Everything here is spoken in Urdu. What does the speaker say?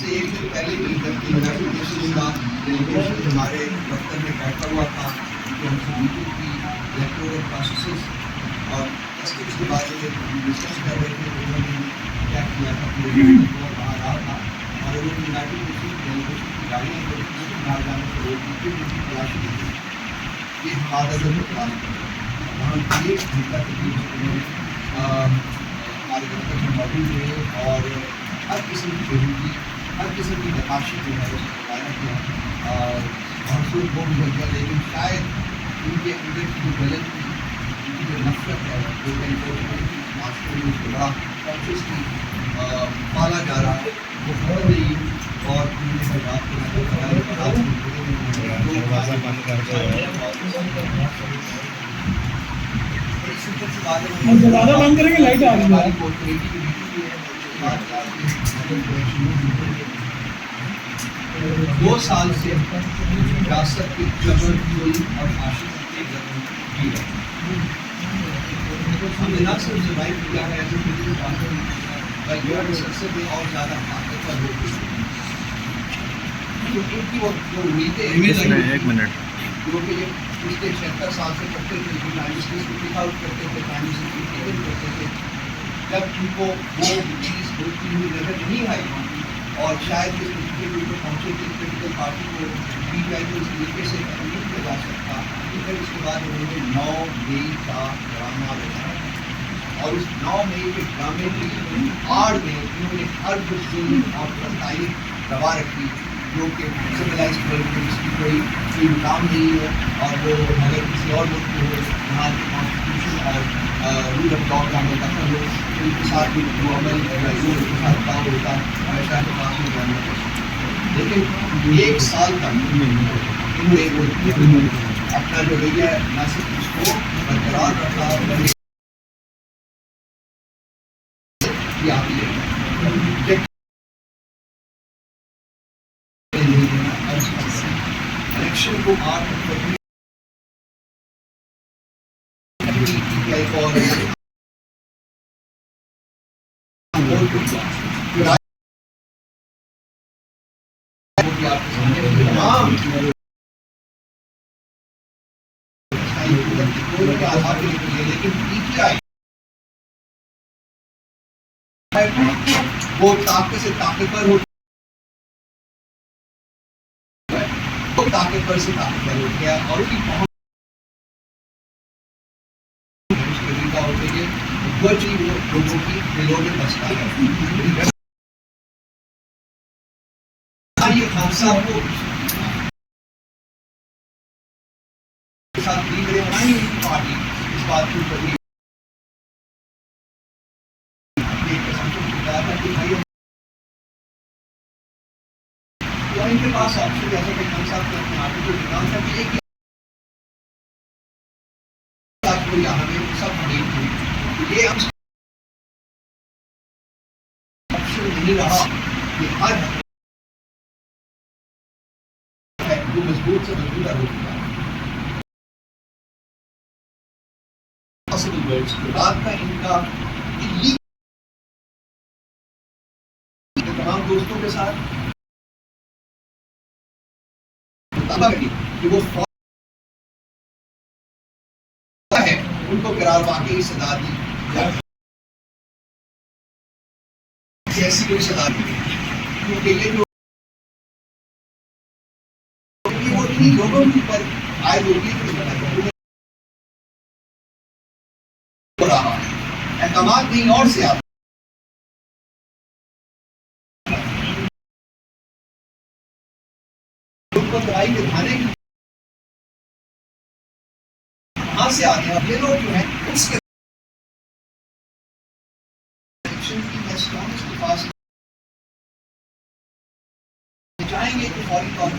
سے ایک دن پہلے ڈیلیگیشن کا ڈیلیگیشن ہمارے دفتر میں بیٹھا ہوا تھا کہ ہم سے میٹنگ کی الیکٹورل پروسیسز اور ٹیسٹنگس کے بارے میں ڈسکس کر رہے تھے. انہوں نے کیا کیا تھا پورے باہر رہا تھا اور انہوں نے یونائٹیڈ نیشن ڈیلیگیشن کی گاڑیاں جو باہر جانے سے روک کی تھی تلاشی دی تھی. یہ ہمارا ضرور تلاش کریں وہاں ایک گھنٹہ تقریباً انہوں نے ہمارے دفتر میں موجود ہوئے اور ہر قسم کی ضروری ہر قسم کی نقاشی جو ہے اس کو بتایا کیا محسوس ہو بھی گیا. لیکن شاید ان کے اندر کی جو غلط تھی ان کی جو نفرت ہے جو معاشرے میں اس کو بڑا کانشیسلی پالا جا رہا ہے وہ بڑھ رہی اور ان کے بات دروازہ بند کر دو. دروازہ بند کریں گے لائٹ آ رہی ہے. 2 سال سے ریاست کی جبر جوئی اور عاشق کے جبر کی ہے. ہم نے نہ صرف سروائیو کیا ہے ایسے بلکہ ہم سلسلے میں اور زیادہ طاقتور ہو گئی. ان کی وہ جو امیدیں ایک منٹ جو کہ یہ پچھلے 76 سال سے کرتے تھے کہ پرائم منسٹر کو پک آؤٹ کرتے تھے پرائم منسٹر کو پیمنٹ کرتے تھے جب ان کو وہ چیز ہوتی ہوئی نظر نہیں آئی اور شاید اس نتیجے کے اوپر پہنچے کہ پولیٹیکل پارٹی کو پی ٹی آئی کو اس طریقے سے ختم نہیں کیا جا سکتا تو پھر اس کے بعد انہوں نے 9 مئی کا ڈرامہ بنایا اور اس 9 مئی کے ڈرامے کی آڑ میں انہوں نے ہر ظلم اور تنقید دبا رکھی جو کہ سویلائز ورلڈ میں اس کی کوئی مقام نہیں ہے. اور وہ اگر کسی اور ملک میں ہو وہاں کے کانسٹیٹیوشن اور رول آف لا کا عمل کرتا ہو تو ان کے ساتھ بھی جو عمل رول کے ساتھ کام ہوتا ہمیشہ کے پاس میں جانا پڑتا. لیکن 1 سال تک انہوں نے اپنا جو رویہ ہے نہ صرف اس کو برقرار رکھا بلکہ الیکشن کو لیکن پی ٹی آئی وہ طاقت سے طاقتور ہو طاقتور سے طاقتور ہو گیا اور اس کی پہنچ ہو گئی ہے ورچولی وہ لوگوں کی دلوں میں بستا ہے. یہ خان صاحب کو ساتھ پارٹی اس بات کی کبھی ان کے پاس آپشن جیسا کہ خان صاحب کے اپنے آٹو کو نکال سکے ایک کو یہاں میں سب نہیں یہ آپشن نہیں رہا کہ ہر جو مضبوط سے مضبوط ہو چکا رات کا ان کا دلی تمام دوستوں کے ساتھ کہ وہ ہے ان کو قرار واقعی سزا دی جائے ایسی کوئی سزا دی کیونکہ یہ جو وہ انہیں لوگوں کے اوپر آئے ہوگی ہو رہا ہے احکامات نہیں اور سے آتا ان کو دوائی دکھانے کی کہاں سے آتے ہیں یہ لوگ جو ہیں اس کے پاس جائیں گے کہ فوری طور